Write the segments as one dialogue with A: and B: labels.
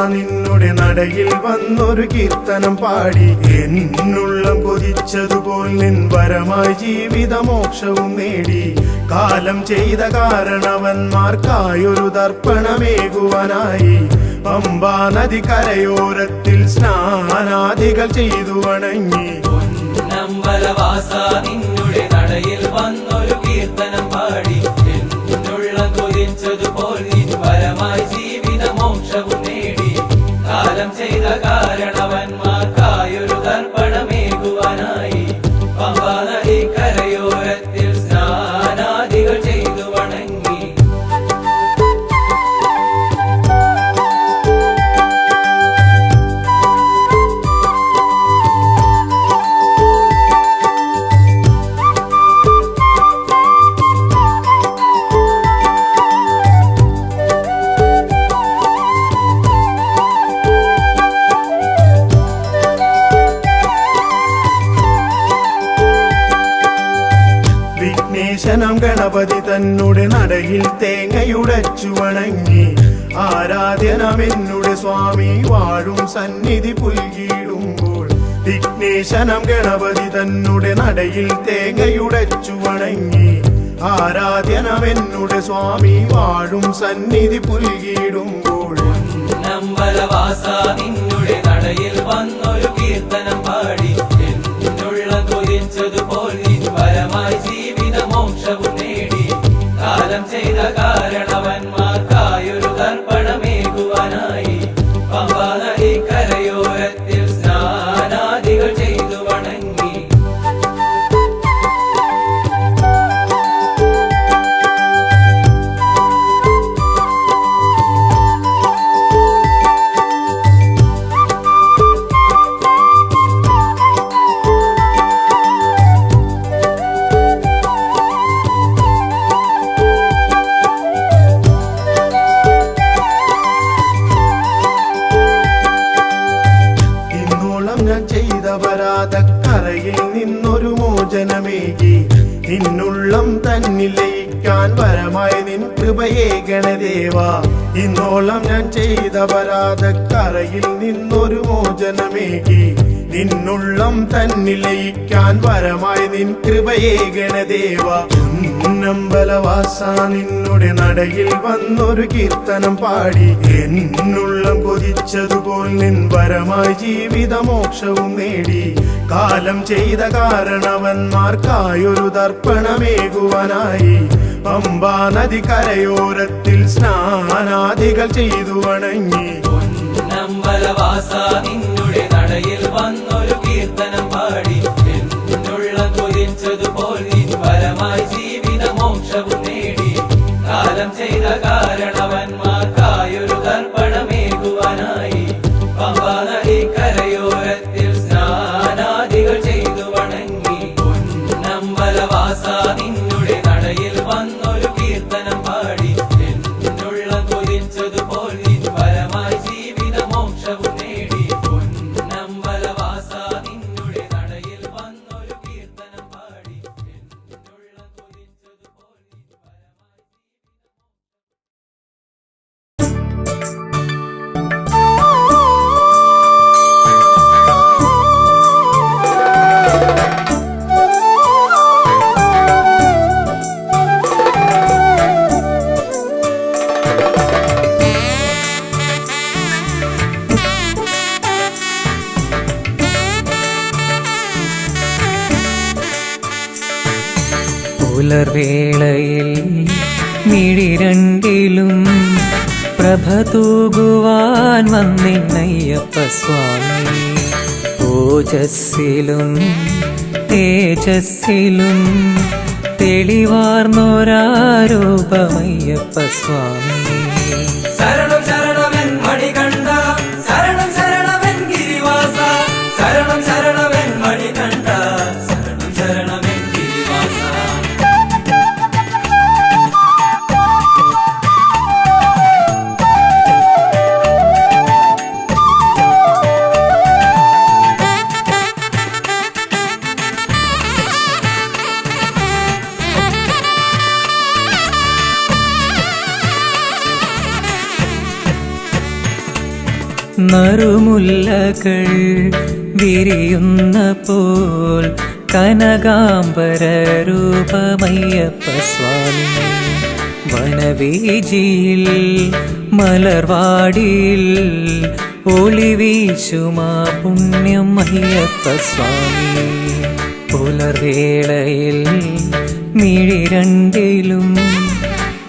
A: നിന്നുടെ നടയിൽ വന്നൊരു കീർത്തനം പാടി എന്നുള്ളം കൊതിച്ചതുപോൽ നിൻ വരമായി ജീവിതമോക്ഷവും നേടി കാലം ചെയ്ത കാരണവന്മാർക്കായൊരു തർപ്പണമേകുവാനായി പമ്പാ നദി കരയോരത്തിൽ സ്നാനാദികൾ ചെയ്തു വണങ്ങി
B: നിന്നുടെ നടയിൽ വന്നൊരു കീർത്തനം പാടി എന്നുള്ളം കൊതിച്ചതുപോൽ നിൻ വരമായി ജീവിതമോക്ഷവും നേടി കാലം ചെയ്ത കാരണവന്മാർക്കായൊരു തർപ്പണമേകുവാനായി പമ്പാ നദി കരയോരത്തിൽ സ്നാനാദികൾ ചെയ്തു വണങ്ങി
A: വിഘ്നേശനം ഗണപതി തന്നുടെ നടയിൽ തേങ്ങയുടച്ചു വണങ്ങി ആരാധ്യനമെന്നുടെ സ്വാമി വാഴും സന്നിധി പുൽകിടുമ്പോൾ വിഘ്നേശനം ഗണപതി തന്നുടെ നടയിൽ തേങ്ങയുടച്ചു വണങ്ങി ആരാധ്യനമെന്നുടെ സ്വാമി വാഴും സന്നിധി പുൽകിടുമ്പോൾ
B: നിന്നുടെ നടയിൽ വന്നൊരു കീർത്തനം പാടി എന്നുള്ളം കൊതിച്ചതുപോൽ നിൻ വരമായി ജീവിതമോക്ഷവും നേടി കാലം ചെയ്ത കാരണവന്മാർക്കായൊരു തർപ്പണമേകുവാനായി പമ്പാ നദി കരയോരത്തിൽ സ്നാനാദികൾ ചെയ്തു വണങ്ങി
A: ഞാൻ ചെയ്ത പരാതക്കരയിൽ നിന്നൊരു മോചനമേകി നിന്നുള്ളം തന്നിൽ ലയിക്കാൻ വരമായി നിൻ കൃപയേ ഗണദേവാ ഇന്നോളം ഞാൻ ചെയ്ത പരാതക്കരയിൽ നിന്നൊരു മോചനമേകി നിന്നുള്ളം തന്നിൽ ലയിക്കാൻ വരമായി നിൻ കൃപയേ ഗണദേവാ പൊന്നമ്പലവാസ നിന്നുടെ നടയിൽ വന്നൊരു കീർത്തനം പാടി എന്നുള്ളം കൊതിച്ചതുപോൽ നിൻ വരമായി ജീവിതമോക്ഷവും നേടി കാലം ചെയ്ത കാരണവന്മാർക്കായൊരു തർപ്പണമേകുവാനായി പമ്പാ നദി കരയോരത്തിൽ സ്നാനാദികൾ ചെയ്തു വണങ്ങി
B: നിന്നുടെ നടയിൽ വന്നൊരു കീർത്തനം പാടി എന്നുള്ളം കൊതിച്ചതുപോൽ നിൻ വരമായി ജീവിതമോക്ഷവും നേടി കാലം ചെയ്ത കാരണവന്മാർക്കായൊരു തർപ്പണമേകുവാനായി പമ്പാ നദി കരയോരത്തിൽ സ്നാനാദികൾ ചെയ്തു വണങ്ങി നിന്നുടെ നടയിൽ വന്നൊരു കീർത്തനം പാടി എന്നുള്ളം കൊതിച്ചതുപോൽ നിൻ വരമായി ജീവിതമോക്ഷവും നേടി നിന്നുടെ നടയിൽ വന്നൊരു കീർത്തനം പാടി എന്നുള്ളം കൊതിച്ചതുപോൽ നിൻ
C: പുലർവേളയിൽ മിഴിരണ്ടിലും പ്രഭ തൂകുവാൻ വന്നിന്നയ്യപ്പ സ്വാമി ഓജസ്സിലും തേജസ്സിലും തെളിവാർന്നൊരാരൂപമയ്യപ്പ സ്വാമി
B: ശരണം ശരണമെൻ മണികണ്ഠ ശരണം ശരണമെൻ ഗിരിവാസ ശരണം ശരണമെൻ മണികണ്ഠ ശരണം ശരണമെൻ ഗിരിവാസ
C: നറുമുല്ലകൾ വിരിയുന്ന പോൽ കനകാംബര രൂപമയ്യപ്പ സ്വാമി വനവീജിയിൽ മലർവാടിയിൽ ഒളിവീശുമാ പുണ്യം അയ്യപ്പ സ്വാമി പുലർവേളയിൽ മിഴിരണ്ടിലും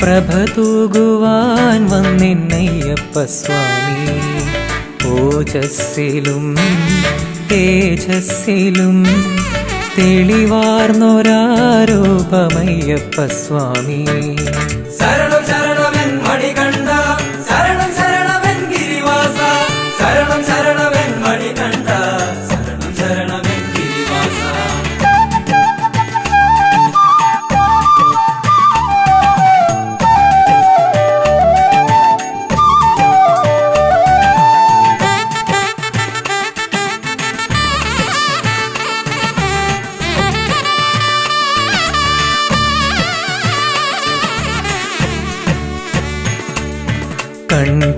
C: പ്രഭ തൂകുവാൻ വന്നിന്നയ്യപ്പ സ്വാമി ഓജസ്സിലും തേജസ്സിലും തെളിവാർന്നൊരാരൂപമയ്യപ്പ സ്വാമി
B: ശരണം ശരണമെൻ മണികണ്ഠ ശരണം ശരണമെൻ ഗിരിവാസ ശരണം ശരണമെൻ മണികണ്ഠ ശരണം ശരണമെൻ ഗിരിവാസ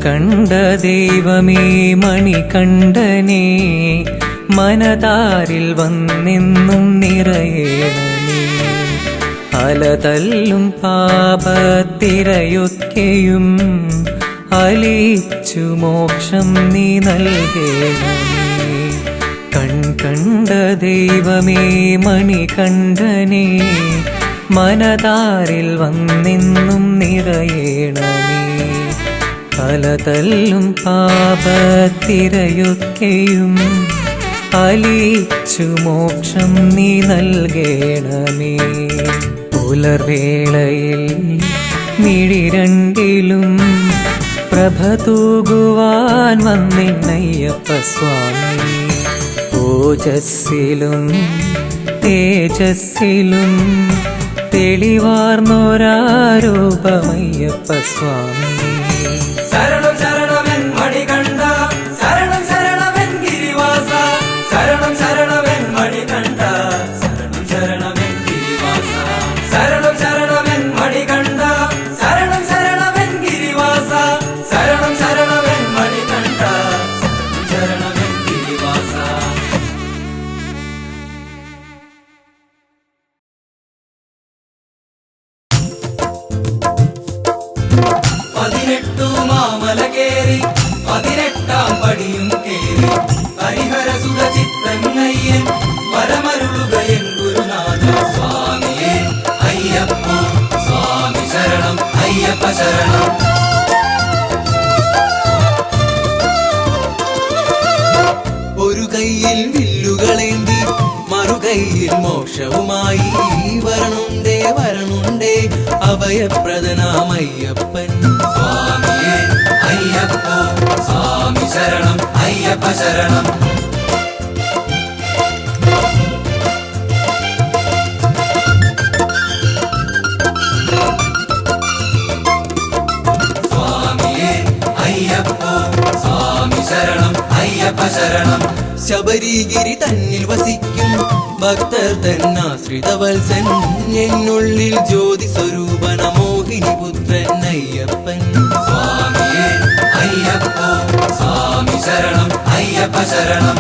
C: കണ്ട ദൈവമേ മണികണ്ഠനേ മനതാരിൽ വന്നെന്നും നിറയേണമേ അലതല്ലും പാപത്തിരയൊക്കെയും അലിച്ചു മോക്ഷം നീ നൽകേണമേ കണ്ട ദൈവമേ മണികണ്ഠനേ മനതാരിൽ വന്നെന്നും നിറയേണമേ അലതല്ലും പാപത്തിരയൊക്കെയും അലിച്ചു മോക്ഷം നീ നൽകേണമേ പുലർവേളയിൽ മിഴിരണ്ടിലും പ്രഭ തൂകുവാൻ വന്നിന്നയ്യപ്പ സ്വാമി ഓജസ്സിലും തേജസ്സിലും തെളിവാർന്നൊരാരൂപമയ്യപ്പ സ്വാമി
B: ശരണം ശരണമെൻ മണികണ്ഠ ശരണം ശരണമെൻ ഗിരിവാസ ശരണം ശരണമെൻ മണികണ്ഠ ശരണം ശരണമെൻ ഗിരിവാസ ശരണം ശരണമെൻ മണികണ്ഠ ശരണം ശരണമെൻ ഗിരിവാസ ശരണം ശരണമെൻ മണികണ്ഠ ശരണം ശരണമെൻ ഗിരിവാസ പതിനെട്ടു മാമല കേറി 18-ാം പടിയും കേറി ഹരിഹരസുത ചിത്തങ്ങയ്യൻ വരമരുളുകയൻ ഗുരുനാഥ സ്വാമിയേ അയ്യപ്പ സ്വാമി ശരണം അയ്യപ്പ ശരണം
D: ഒരു കയ്യിൽ വില്ലുകളേന്തി മറുകൈയിൽ മോക്ഷവുമായി വരണുണ്ടേ വരണുണ്ടേ അഭയപ്രദനാമയ്യപ്പൻ
B: സ്വാമിയേ അയ്യപ്പ സ്വാമി ശരണം അയ്യപ്പ ശരണം സ്വാമിയേ അയ്യപ്പ സ്വാമി ശരണം അയ്യപ്പ ശരണം
D: ശബരിഗിരി തന്നിൽ വസിക്കും ഭക്തർ തന്നാശ്രിത വത്സൻ എന്നുള്ളിൽ ജ്യോതി സ്വരൂപന മോഹിനി പുത്രൻ അയ്യപ്പൻ
B: സ്വാമിയേ അയ്യപ്പ സ്വാമി ശരണം അയ്യപ്പ ശരണം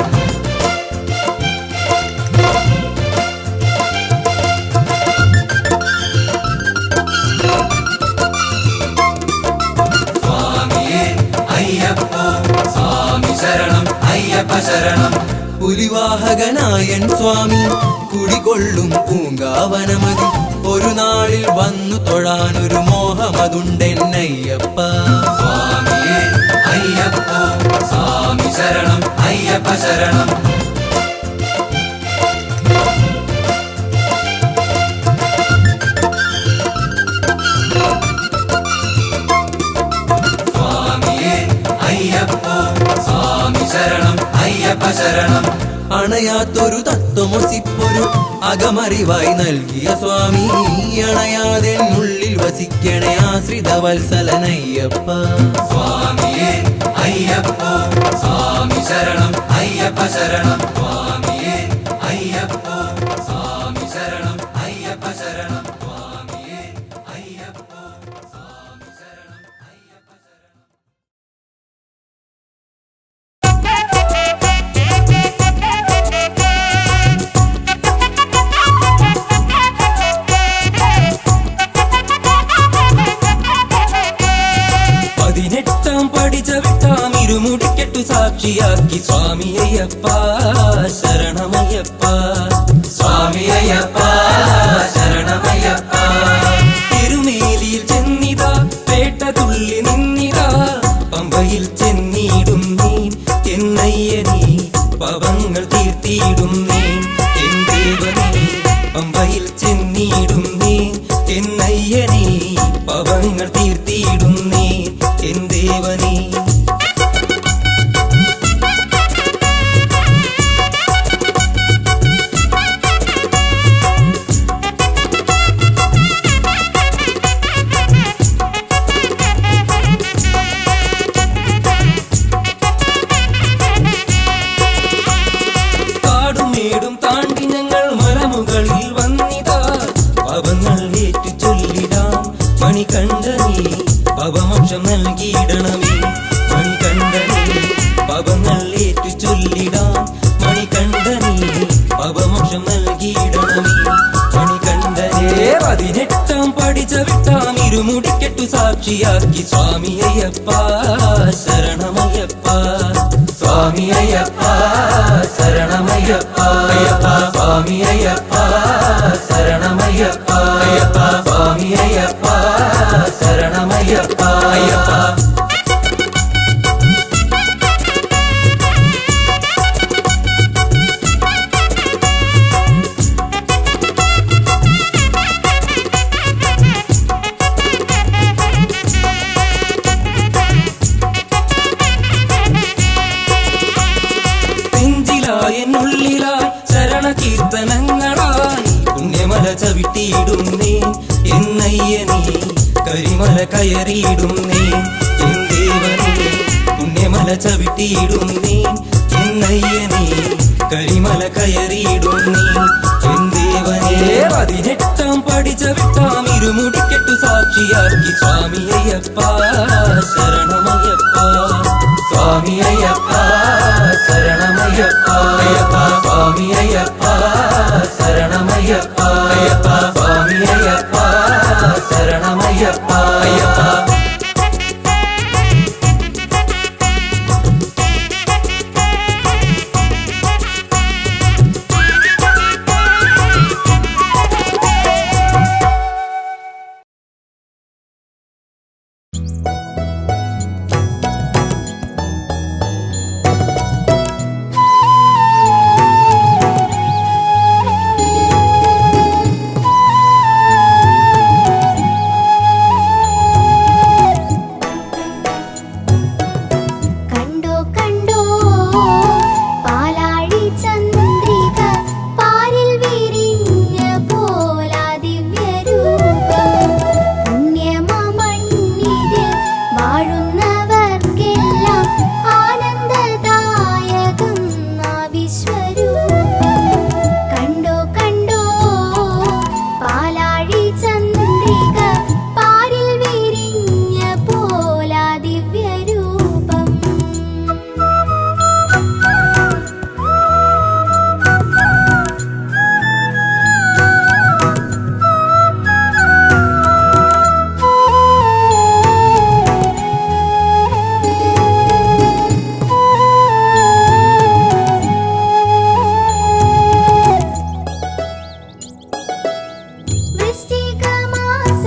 B: സ്വാമിയേ അയ്യപ്പ സ്വാമി ശരണം അയ്യപ്പ ശരണം
D: പുലിവാഹകനായൻ സ്വാമി കുടികൊള്ളും പൂങ്കാവനമതി ഒരു നാളിൽ വന്നു തൊഴാനൊരു മോഹമതുണ്ടെന്നയ്യപ്പ
B: സ്വാമിയേ അയ്യപ്പ സ്വാമി ശരണം അയ്യപ്പ ശരണം സ്വാമിയേ അയ്യപ്പ സ്വാമി ശരണം അയ്യപ്പ ശരണം
D: അണയാത്തൊരു തത്വമൊസിപ്പൊരു അകമറിവായി നൽകിയ സ്വാമി അണയാതെ ഉള്ളിൽ വസിക്കണേ ആശ്രിത വത്സലനയ്യപ്പ
B: സ്വാമിയേ അയ്യപ്പ സ്വാമി ശരണം അയ്യപ്പ ശരണം സ്വാമിയേ അയ്യപ്പ സ്വാമി ശരണം അയ്യപ്പ ശരണം സ്വാമിയേ അയ്യപ്പ സ്വാമി ശരണം
D: സാക്ഷിയാക്കി സ്വാമി അയ്യപ്പ ശരണമയ്യപ്പ
B: സ്വാമി അയ്യപ്പ ശരണമയ്യപ്പ
D: തിരുമേലിയിൽ ചെന്നിതാ പേട്ട തുള്ളി നിന്നിതാ പമ്പയിൽ ചെന്നിടും നീ എന്നയ്യനീ പവങ്ങൾ തീർത്തിയിടും നീ എൻ ദേവനീ പമ്പയിൽ ചെന്നിടും നീ എന്നയ്യനീ പവങ്ങൾ തീർത്തിയിടും നീ എൻ ദേവനീ കാടുമേടും താണ്ടി ഞങ്ങൾ മലമുകളിൽ വന്നിതാ പവങ്ങൾ ഏറ്റു ചൊല്ലിടാം മണികണ്ഠനീ പവമോക്ഷം നൽകിയിടണമേ മണികണ്ഠനീ പവങ്ങൾ ഏറ്റു ചൊല്ലിടാം മണികണ്ഠനീ പവമോക്ഷം നൽകിയിടണമേ മണികണ്ഠനേ 18 പടി ചവിട്ടാം ഇരുമുടിക്കെട്ടു സാക്ഷിയാക്കി സ്വാമി അയ്യപ്പ ശരണമയ്യപ്പ
B: സ്വാമി അയ്യപ്പ ശരണമയ്യപ്പ അയ്യപ്പ സ്വാമി അയ്യപ്പ ശരണമയ്യപ്പ അയ്യപ്പ സ്വാമി അയ്യപ്പ ശരണമയ്യപ്പ അയ്യപ്പ
D: എന്നുള്ളിലായി ശരണ കീർത്തനങ്ങളായി പുണ്യമല ചവിട്ടിയിടുന്നേ എന്നയ്യനീ കരിമല കയറിയിടുന്നേ എൻ ദേവനീ പുണ്യമല ചവിട്ടിയിടുന്നേ എന്നയ്യനീ കരിമല കയറിയിടുന്നേ എൻ ദേവനേ 18 പടി ചവിട്ടാം ഇരുമുടിക്കെട്ടു സാക്ഷിയാക്കി സ്വാമി അയ്യപ്പ ശരണമയ്യപ്പ
B: സ്വാമി അയ്യപ്പ ശരണമയ്യപ്പ അയ്യപ്പ സ്വാമി അയ്യപ്പ ശരണമയ്യപ്പ അയ്യപ്പ സ്വാമി അയ്യപ്പ ശരണമയ്യപ്പ അയ്യപ്പ
E: वृश्चिक मास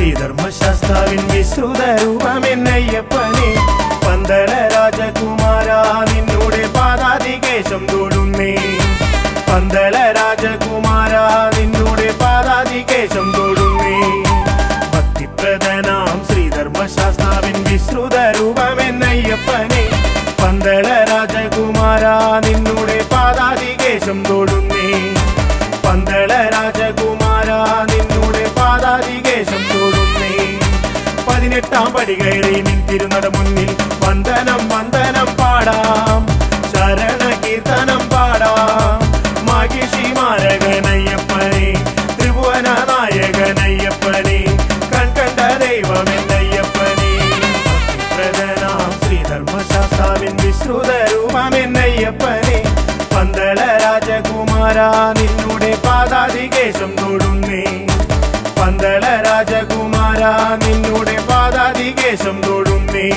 A: ശ്രീധർമ്മശാസ്താവിൻ വിശ്രുത രൂപമെന്നയ്യപ്പനെ പന്തള രാജകുമാര നിന്നോടെ പാദാതികേശം തൊടുന്നേ പന്തള രാജകുമാര നിന്നോടെ പാദാതികേശം തൊടുന്നേ ഭക്തിപ്രദനാം ശ്രീധർമ്മശാസ്താവിൻ വിശ്രുത രൂപമെന്നയ്യപ്പനെ പന്തള രാജകുമാര നിന്നോടെ പാദാതികേശം തൊടുന്നേ പന്തള രാജകുമാര നിന്നോടെ പാദാതികേശം തൊടുന്നേ 18 പടി കയറി നിൻ തിരുനട മുന്നിൽ വന്ദനം വന്ദനം പാടാം ശരണ കീർത്തനം പാടാം മാഹിഷി മാരകനയ്യപ്പനെ ത്രിഭുവന നായകനയ്യപ്പനെ കൺകണ്ട ദൈവമെന്നയ്യപ്പനെ ഭക്തിപ്രദനാം ശ്രീധർമ്മശാസ്താവിൻ വിശ്രുത രൂപമെന്നയ്യപ്പനെ പന്തള രാജകുമാര നിന്നോടെ പാദാതികേശം തൊടുന്നേ പന്തള രാജകുമാര നിന്നോടെ പാദാതികേശം തൊടുന്നേ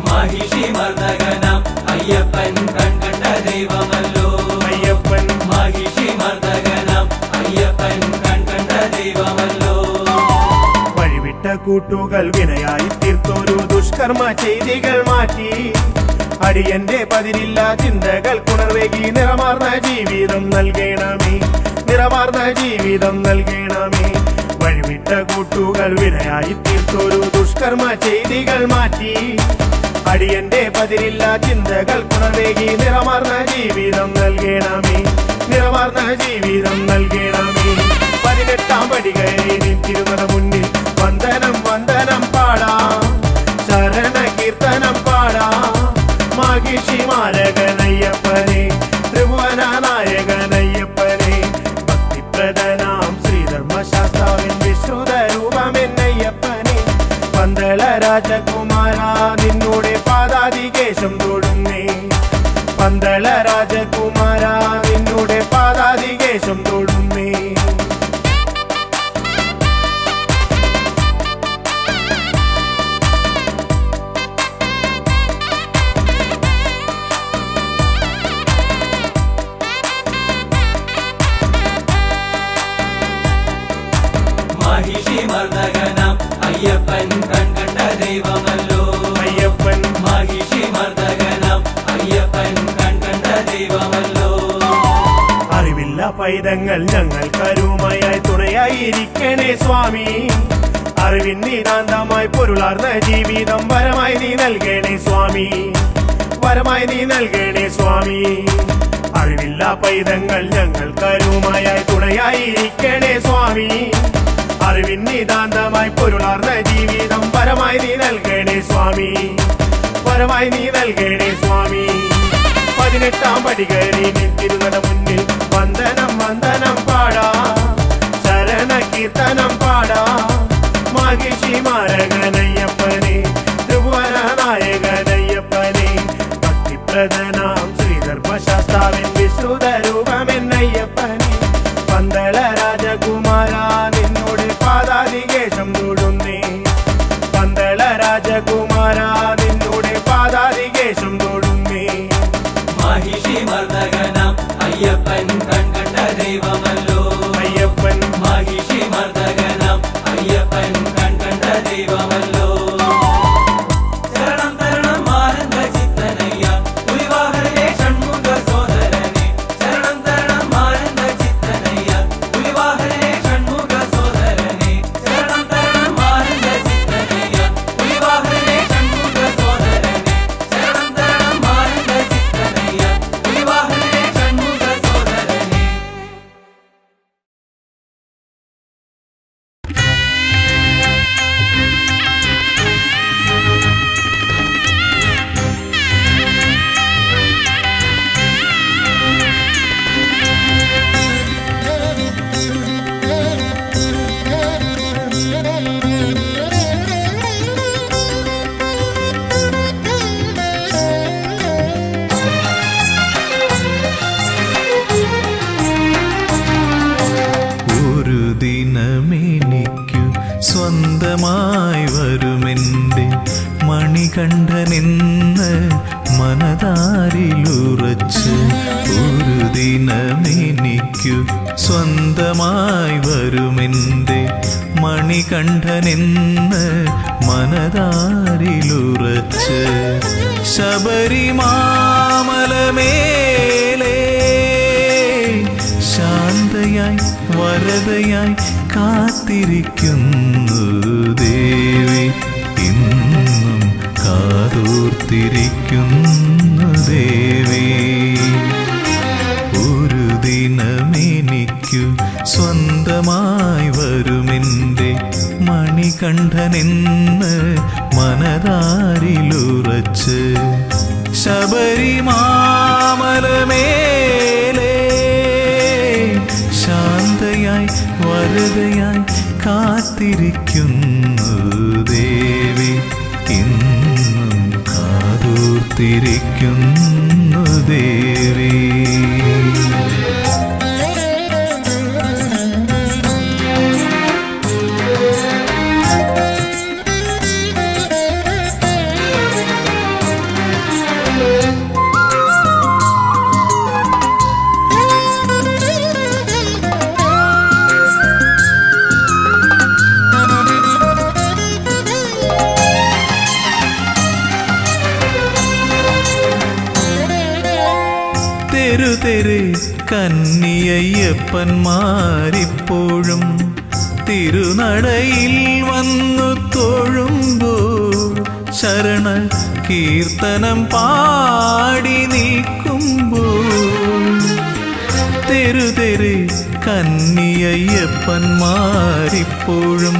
B: മാഹിഷി മർദ്ദകനാം അയ്യപ്പൻ കൺകണ്ട ദൈവമല്ലോ
A: അയ്യപ്പൻ
B: മാഹിഷി മർദ്ദകനാം അയ്യപ്പൻ കൺകണ്ട ദൈവമല്ലോ
A: വഴിവിട്ട കൂട്ടുകൾ വിനയായി തീർത്തൊരു ദുഷ്കർമ്മ ചെയ്തികൾ മാറ്റി അടിയന്റെ പതിരില്ല ചിന്തകൾ കുണർവേകി നിറമാർന്ന ജീവിതം നൽകണമേ നിറമാർന്ന ജീവിതം നൽകണമേ വഴിവിട്ട കൂട്ടുകൾ വിനയായി തീർത്തൊരു ദുഷ്കർമ്മ ചെയ്തികൾ മാറ്റി അടിയന്റെ പതിരില്ല ചിന്തകൾ കുണർവേകി നിറമാർന്ന ജീവിതം നൽകണമേ നിറമാർന്ന ജീവിതം നൽകണമേ 18 പടി കയറി നിൻ തിരുനട മുന്നിൽ വന്ദനം വന്ദനം പാടാം ശരണ കീർത്തനം പാടാം മാഹിഷി മാരകനയ്യപ്പനെ ത്രിഭുവന നായകനയ്യപ്പനെ ഭക്തിപ്രദനാം ശ്രീധർമ്മശാസ്താവിൻ വിശ്രുത രൂപമെന്നയ്യപ്പനെ പന്തള രാജകുമാര നിന്നോടെ പാദാതികേശം തൊടുന്നേ പന്തള രാജകുമാര നിന്നോടെ പാദാതികേശം തൊടുന്നേ
B: മാഹിഷി മർദ്ദകനാം അയ്യപ്പൻ കൺകണ്ട ദൈവമല്ലോ
A: അയ്യപ്പൻ
B: മാഹിഷി മർദ്ദകനാം അയ്യപ്പൻ കൺകണ്ട ദൈവമല്ലോ
A: അറിവില്ല പൈതങ്ങൾ ഞങ്ങൾ കരുമയായി തുണയായിരിക്കണേ സ്വാമി അറിവിൻ നിതാന്തമായി പൊരുളാർന്ന ജീവിതം വരമായി നീ നൽകണേ സ്വാമി വരമായി നീ നൽകണേ സ്വാമി അറിവില്ല പൈതങ്ങൾ ഞങ്ങൾ കരുമയായി തുണയായിരിക്കണേ സ്വാമി അറിവിൻ നിതാന്തമായി പൊരുളാർന്ന ജീവിതം വരമായി നീ നൽകണേ സ്വാമി വരമായി നീ നൽകണേ സ്വാമി 18 പടി കയറി നിൻ തിരുനട മുന്നിൽ വന്ദനം വന്ദനം പാടാം ശരണ കീർത്തനം പാടാം മാഹിഷി മാരകനയ്യപ്പനെ ത്രിഭുവന നായകനയ്യപ്പനെ ഭക്തിപ്രദനാം ശ്രീധർമ്മശാസ്താവിൻ വിശ്രുത രൂപമെന്നയ്യപ്പനെ പന്തള രാജകുമാര നിന്നോട് പാദാതികേശം തൊടുന്നേ പന്തള രാജകുമാര നിന്നോട് പാദാതികേശം തൊടുന്നേ
B: മാഹിഷി മർദ്ദകനാം അയ്യപ്പൻ കൺകണ്ട ദൈവമല്ലോ
A: അയ്യപ്പൻ
B: മാഹിഷി മർദ്ദകനാം അയ്യപ്പൻ കൺകണ്ട ദൈവമല്ലോ ശരണം തരണം ആനന്ദ ചിത്തനയ്യ പുലിവാഹനേ ഷൺമുഖ സോദരനെ ശരണം തരണം
E: ദിനമെനിക്കു സ്വന്തമായി വരുമെൻ്റെ മണികണ്ഠനെന്ന് മനതാരിലുറച്ച് ശബരിമാമലമേലേ ശാന്തയായി വരദയായി കാത്തിരിക്കുന്നു ദേവി, ഇന്നും കാതോർത്തിരിക്കുന്നു ദേവി. ഒരു ദിനമെനിക്കു സ്വന്തമായി വരുമെൻ്റെ മണികണ്ഠനെന്ന് മനതാരിലുറച്ച് ശബരിമാമലമേലേ ശാന്തയായി വരദയായി കാത്തിരിക്കുന്നു ദേവി, ഇന്നും കാതോർത്തിരിക്കുന്നു ദേവി. തെരുതെരെ കന്നിയയ്യപ്പന്മാരിപ്പോഴും തിരുനടയിൽ വന്നു തൊഴുമ്പോൾ ശരണ കീർത്തനം പാടി നിൽക്കുമ്പോൾ തെരുതെരെ കന്നിയയ്യപ്പന്മാരിപ്പോഴും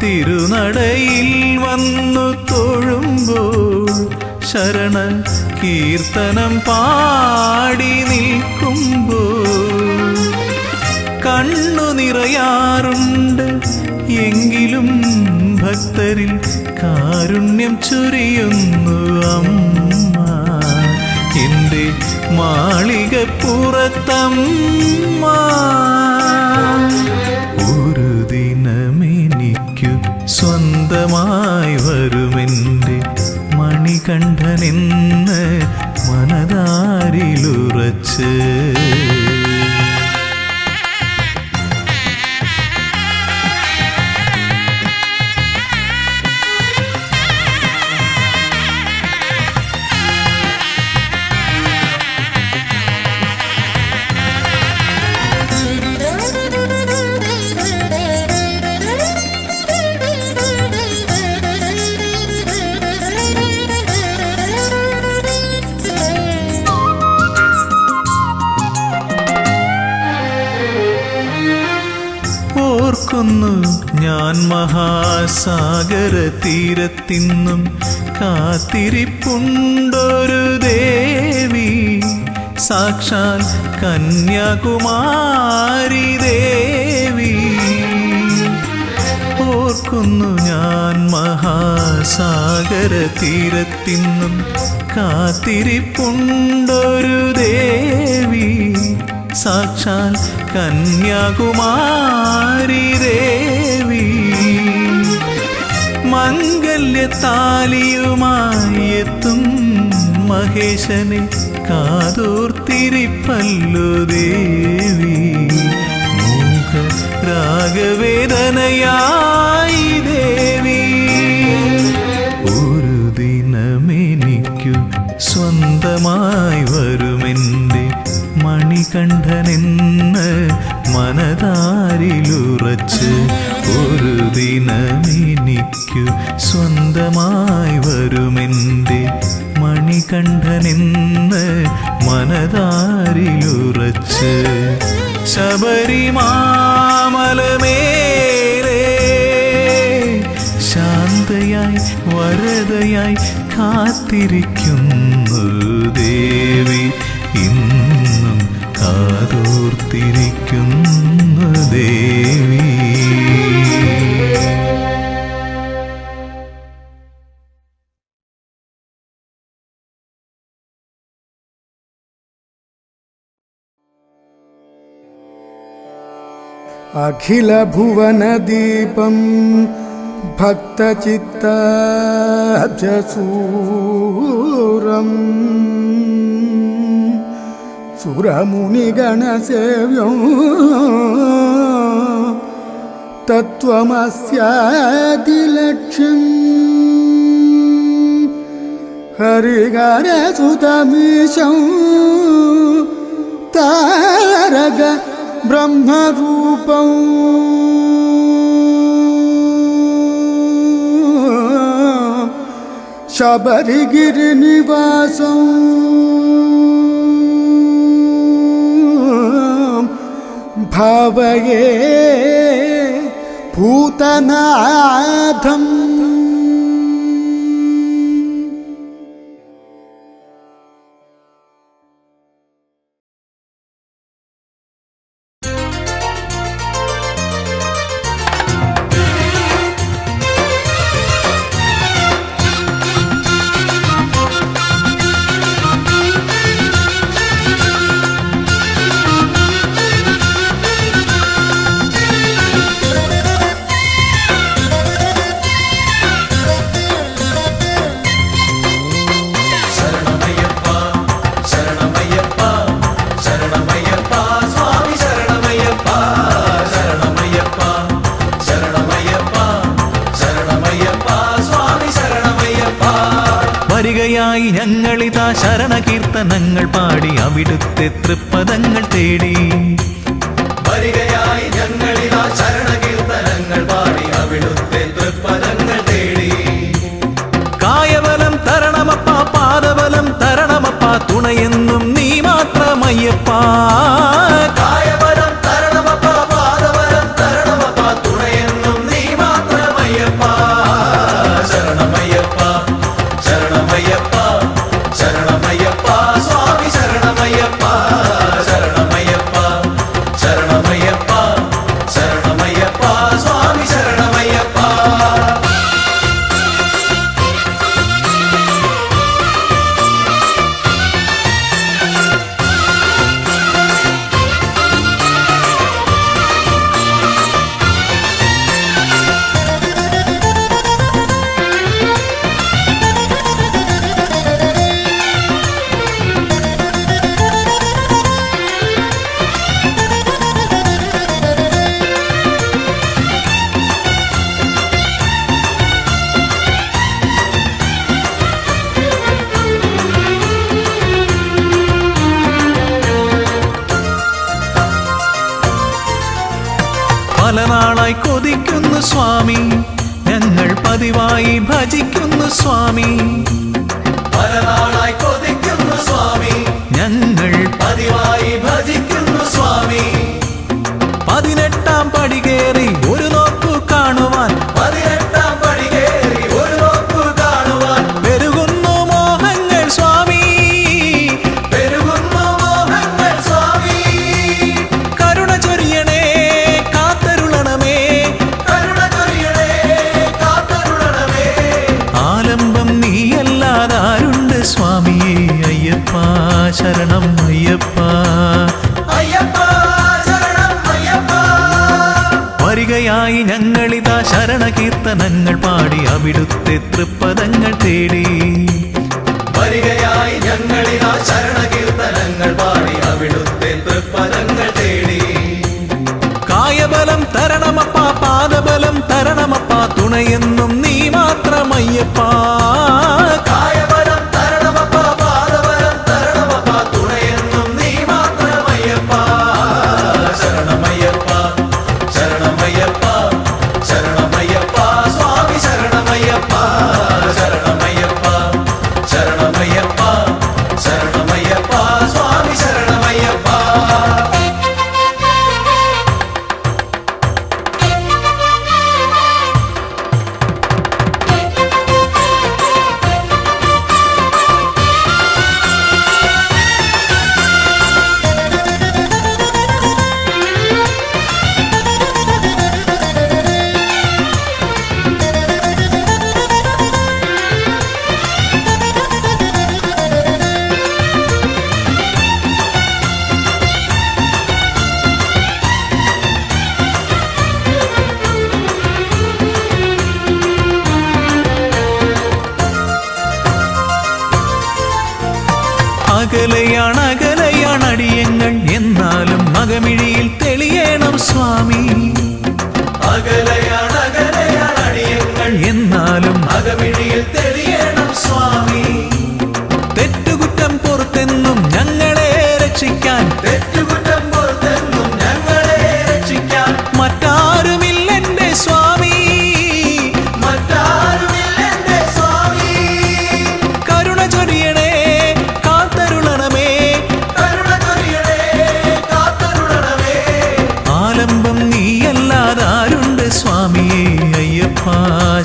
E: തിരുനടയിൽ വന്നു തൊഴുമ്പോൾ ശരണ കീർത്തനം പാടി നിൽക്കുമ്പോൾ കണ്ണു നിറയാറുണ്ട്, എങ്കിലും ഭക്തരിൽ കാരുണ്യം ചൊരിയുന്നു അമ്മ. എൻ്റെ മാളികപ്പുറത്തമ്മ. ഒരു ദിനമെനിക്കു സ്വന്തമായി വരുമെൻ്റെ മണികണ്ഠനെന്ന് മനതാരിലുറച്ച് ഓർക്കുന്നു ഞാൻ മഹാസാഗര തീരത്തിന്നും കാത്തിരിപ്പുണ്ടൊരു ദേവി, സാക്ഷാൽ കന്യാകുമാരി ദേവി. ഓർക്കുന്നു ഞാൻ മഹാസാഗര തീരത്തിന്നും കാത്തിരിപ്പുണ്ടൊരു ദേവി, സാക്ഷാൽ കന്യാകുമാരി ദേവി. മംഗല്യത്താലിയുമായി എത്തും മഹേശനെ കാതോർത്തിരിപ്പല്ലോ ദേവി, മൂക രാഗവേദനയായി ദേവി. ഒരു ദിനമെനിക്കു സ്വന്തമായി വരുമെൻ്റെ മണികണ്ഠനെന്ന് മനതാരിലുറച്ച് ഒരു ദിനമെനിക്കു സ്വന്തമായി വരുമെൻ്റെ മണികണ്ഠനെന്ന് മനതാരിലുറച്ച് ശബരിമാമലമേലേ ശാന്തയായി വരദയായി കാത്തിരിക്കുന്നു ദേവി, ഇന്നും കാതോർത്തിരിക്കുന്നു ദേവി.
F: അഖില ഭുവനദീപം ഭക്തചിത്താബ്ജസൂരം സുരമുനിഗണസേവ്യം തത്വമസ്യാദിലക്ഷ്യം ഹരിഹരസുതമീശം താരക ബ്രഹ്മരൂപം ശബരിഗിരിനിവാസം ഭാവയേ ഭൂതനാഥം.
E: വരികയായി ഞങ്ങളിതാ ശരണകീർത്തനങ്ങൾ പാടി അവിടുത്തെ തൃപ്പദങ്ങൾ തേടി.
B: വരികയായി ഞങ്ങളിതാ ശരണകീർത്തനങ്ങൾ പാടി അവിടുത്തെ തൃപ്പദങ്ങൾ തേടി.
E: കായബലം തരണമപ്പ, പാദബലം തരണമപ്പ, തുണയെന്നും നീ മാത്രമയ്യപ്പ.
B: കായബലം തരണമപ്പ, പാദബലം തരണമപ്പ, തുണയെന്നും നീ മാത്രമയ്യപ്പ. ശരണമയ്യപ്പ, ശരണമയ്യപ്പ, ശരണമയ്യപ്പ, സ്വാമി ശരണമയ്യപ്പ. ശരണമയ്യപ്പ, ശരണമയ്യപ്പ, ശരണമയ്യപ്പ, സ്വാമി ശരണമയ്യപ്പ.
E: പല നാളായി കൊതിക്കുന്നു സ്വാമി, ഞങ്ങൾ പതിവായി ഭജിക്കുന്നു സ്വാമി.
B: പല നാളായി കൊതിക്കുന്നു സ്വാമി,
E: ഞങ്ങൾ
B: പതിവായി ഭജിക്കുന്നു സ്വാമി.
E: 18-ാം പടി കയറി ഒരു നോക്കു കാണുവാൻ,
B: 18-ാം പടി കയറി ഒരു നോക്കു കാണുവാൻ.
E: പെരുകുന്നു മോഹങ്ങൾ സ്വാമി,
B: പെരുകുന്നു മോഹങ്ങൾ സ്വാമി.
E: കരുണ ചൊരിയണേ കാത്തരുളണമേ,
B: കരുണ ചൊരിയണേ കാത്തരുളണമേ.
E: ആലംബം നീയല്ലാതാരുണ്ട് സ്വാമിയേ അയ്യപ്പ. ശരണം അയ്യപ്പ.
B: അയ്യപ്പ ശരണം അയ്യപ്പ.
E: വരികയായി ഞങ്ങളിതാ ശരണകീർത്തനങ്ങൾ പാടി അവിടുത്തെ തൃപ്പദങ്ങൾ തേടി.
B: വരികയായി ഞങ്ങളിതാ ശരണകീർത്തനങ്ങൾ പാടി അവിടുത്തെ തൃപ്പദങ്ങൾ തേടി.
E: കായബലം തരണമപ്പ, പാദബലം തരണമപ്പ, തുണയെന്നും നീ മാത്രമയ്യപ്പ.
B: കായബലം തരണമപ്പ, പാദബലം തരണമപ്പ, തുണയെന്നും നീ മാത്രമയ്യപ്പ. ശരണമയ്യപ്പ, ശരണമയ്യപ്പ, ശരണമയ്യപ്പ, സ്വാമി ശരണമയ്യപ്പ. ശരണമയ്യപ്പ, ശരണമയ്യപ്പ, ശരണമയ്യപ്പ, സ്വാമി ശരണമയ്യപ്പ.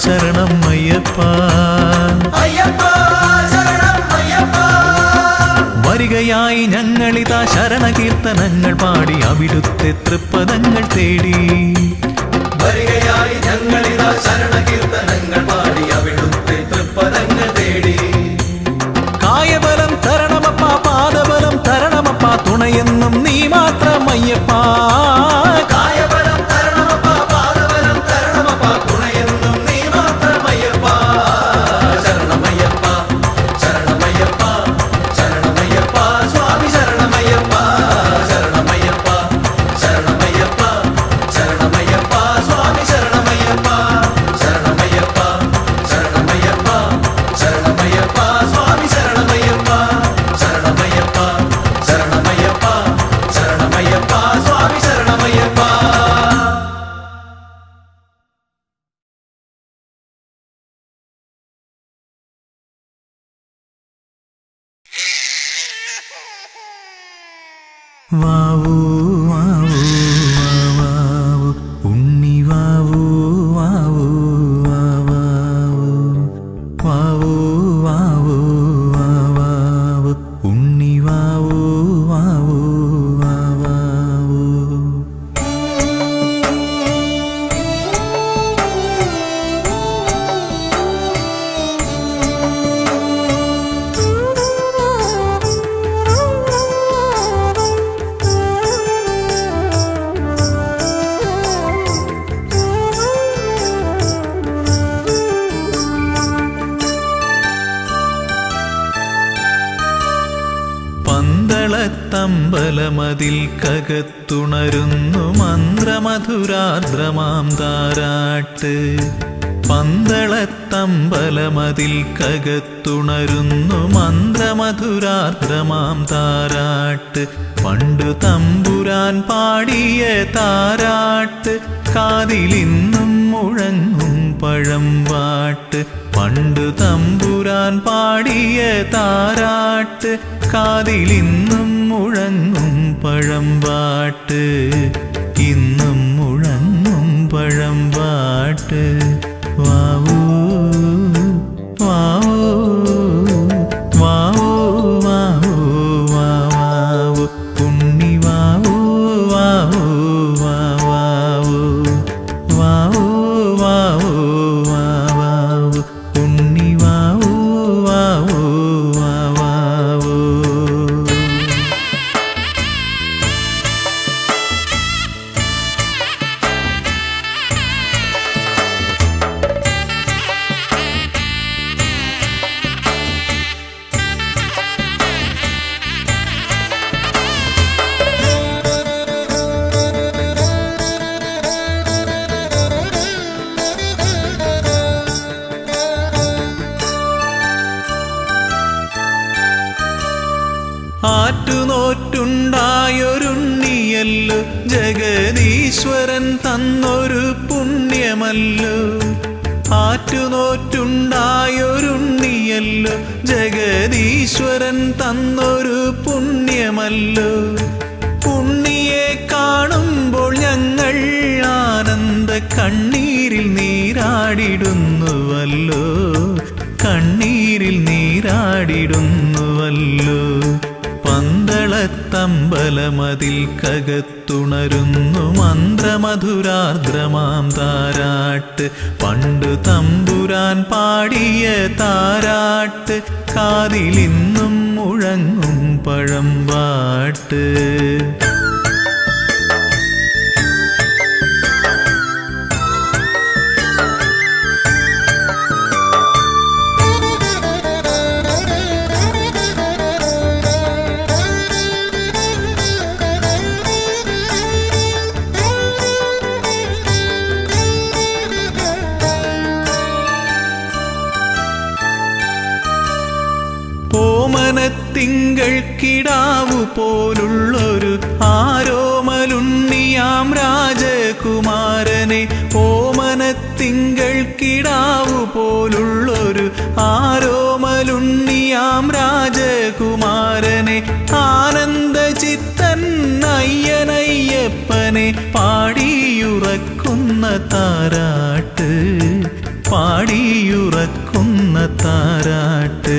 E: ശരണം അയ്യപ്പ.
B: അയ്യപ്പ ശരണം അയ്യപ്പ.
E: വരികയായി ഞങ്ങളിതാ ശരണകീർത്തനങ്ങൾ പാടി അവിടുത്തെ തൃപ്പദങ്ങൾ തേടി.
B: വരികയായി ഞങ്ങളിതാ ശരണകീർത്തനങ്ങൾ പാടി അവിടുത്തെ തൃപ്പദങ്ങൾ തേടി.
E: കായബലം തരണമപ്പ, പാദബലം തരണമപ്പ, തുണയെന്നും നീ മാത്രം അയ്യപ്പ.
B: കായബലം തരണമപ്പ, പാദബലം തരണമപ്പ, തുണയെന്നും നീ മാത്രം അയ്യപ്പ. ശരണമയ്യപ്പ ശരണമയ്യപ്പ ശരണമയ്യപ്പ സ്വാമി ശരണമയ്യപ്പ. ശരണമയ്യപ്പ ശരണമയ്യപ്പ ശരണമയ്യപ്പ സ്വാമി ശരണമയ്യപ്പ. ശരണമയ്യപ്പ ശരണമയ്യപ്പ ശരണമയ്യപ്പ സ്വാമി ശരണമയ്യപ്പ. ശരണമയ്യപ്പ ശരണമയ്യപ്പ ശരണമയ്യപ്പ സ്വാമി ശരണമയ്യപ്പ.
E: വാവൂ വാവൂ വാവാവൂ ഉണ്ണി വാവൂ വാവൂ വാവാവൂ. വാവൂ വാവൂ വാവാവൂ ഉണ്ണി വാവൂ വാവൂ വാവാവൂ. പന്തളത്തമ്പലമതിൽ കകത്തുണരുന്നു മന്ത്രമധുരാർദ്രമാം താരാട്ട്. പന്തളത്തമ്പലമതിൽ കകത്തുണരുന്നു മന്ത്രമധുരാർദ്രമാം താരാട്ട്. പണ്ടു തമ്പുരാൻ പാടിയ താരാട്ട് കാതിലിന്നും മുഴങ്ങും പഴംപാട്ട്. പണ്ടു തമ്പുരാൻ പാടിയ താരാട്ട് കാതിലിന്നും മുഴങ്ങും പഴംപാട്ട്. ഇന്നും മുഴങ്ങും പഴംപാട്ട്. വാവൂ വാവൂ വാവൂ വാവൂ വാവാവൂ ഉണ്ണി വാവൂ വാവൂ വാവാവൂ. വാവൂ വാവൂ വാവാവൂ ഉണ്ണി വാവൂ വാവൂ വാവാവൂ. ആറ്റുനോറ്റുണ്ടായൊരുണ്ണിയല്ലോ ജഗദീശ്വരൻ തന്നൊരു പുണ്യമല്ലോ. ആറ്റുനോറ്റുണ്ടായൊരുണ്ണിയല്ലോ ജഗദീശ്വരൻ തന്നൊരു പുണ്യമല്ലോ. ഉണ്ണിയെ കാണുമ്പോൾ ഞങ്ങൾ ആനന്ദ കണ്ണീരിൽ നീരാടിടുന്നുവല്ലോ. കണ്ണീരിൽ നീരാടിടുന്നുവല്ലോ. പന്തളത്തമ്പലമതിൽ കകത്തുണരുന്നു മന്ത്രമധുരാർദ്രമാം താരാട്ട്. പണ്ടു തമ്പുരാൻ പാടിയ താരാട്ട് കാതിലിന്നും മുഴങ്ങും പഴംപാട്ട്. ഓമനത്തിങ്കൾ കിടാവു പോലുള്ളൊരു ആരോമലുണ്ണിയാം രാജകുമാരനെ. ഓമനത്തിങ്കൾ കിടാവു പോലുള്ളൊരു ആരോമലുണ്ണിയാം രാജകുമാരനെ. ആനന്ദചിത്തൻ അയ്യനയ്യപ്പനെ പാടിയുറക്കുന്ന താരാട്ട് പാടിയുറക്കുന്ന താരാട്ട്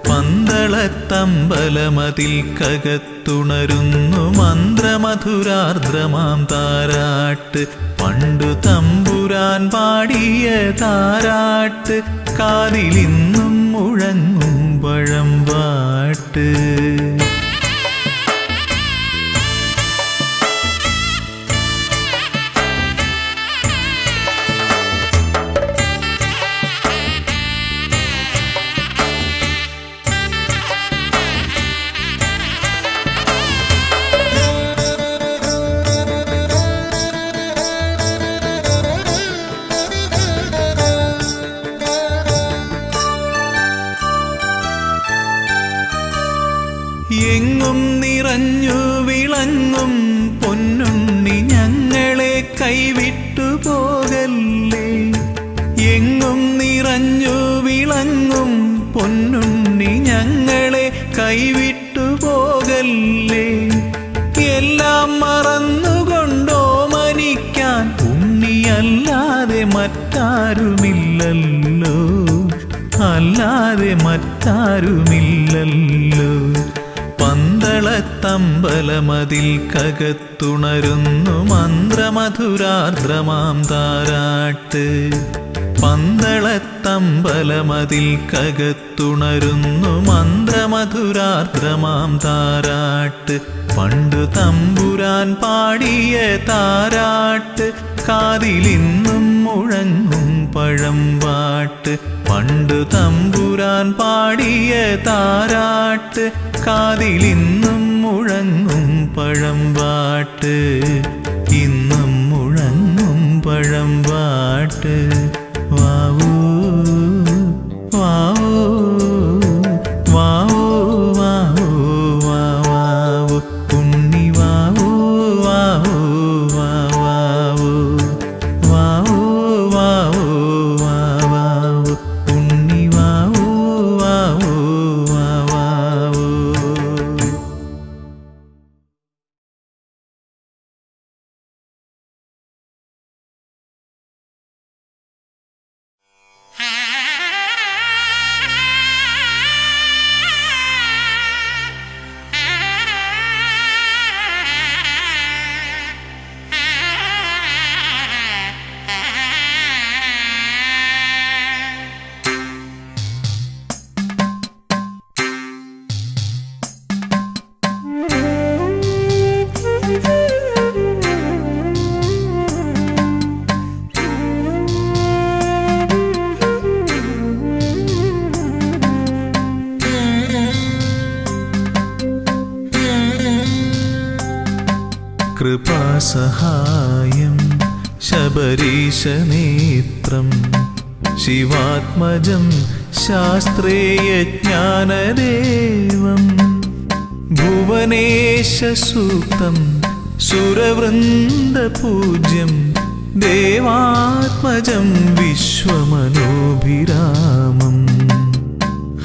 E: പന്തളത്തമ്പലമതിൽ കകത്തുണരുന്നു മന്ത്രമധുരാർദ്രമാം താരാട്ട് പണ്ടു തമ്പുരാൻ പാടിയ താരാട്ട് കാതിലിന്നും മുഴങ്ങും പഴംപാട്ട് എങ്ങും നിറഞ്ഞു വിളങ്ങും പൊന്നുണ്ണി ഞങ്ങളെ കൈവിട്ടു പോകല്ലേ എങ്ങും നിറഞ്ഞു വിളങ്ങും പൊന്നുണ്ണി ഞങ്ങളെ കൈവിട്ടു പോകല്ലേ എല്ലാം മറന്നുകൊണ്ടോ മനിക്കാൻ ഉണ്ണിയല്ലാതെ മറ്റാരുമില്ലല്ലോ അല്ലാതെ മറ്റാരുമില്ലല്ലോ പന്തളത്തമ്പലമതിൽ കകത്തുണരുന്നു മന്ത്രമധുരാർദ്രമാം താരാട്ട് പന്തളത്തമ്പലമതിൽ കകത്തുണരുന്നു മന്ത്രമധുരാർദ്രമാം താരാട്ട് പണ്ടു തമ്പുരാൻ പാടിയ താരാട്ട് കാതിലിന്നും മുഴങ്ങും പഴംപാട്ട് പണ്ടു തമ്പുരാൻ പാടിയ താരാട്ട് കാതിലിന്നും മുഴങ്ങും പഴംപാട്ട് ഇന്നും മുഴങ്ങും പഴംപാട്ട് വാവൂ വാവൂ വാവൂ വാവൂ വാവൂ ഉണ്ണി വാവൂ വാവൂ വാവൂ വാവൂ വാവൂ വാവൂ ഉണ്ണി വാവൂ വാവൂ വാവൂ കൃപാസഹായം ശബരീശനേത്രം ശിവാത്മജം ശാസ്ത്രേയജ്ഞാനദേവം ഭുവനേശസൂക്തം സുരവൃന്ദപൂജ്യം ദേവാത്മജം വിശ്വമനോഭിരാമം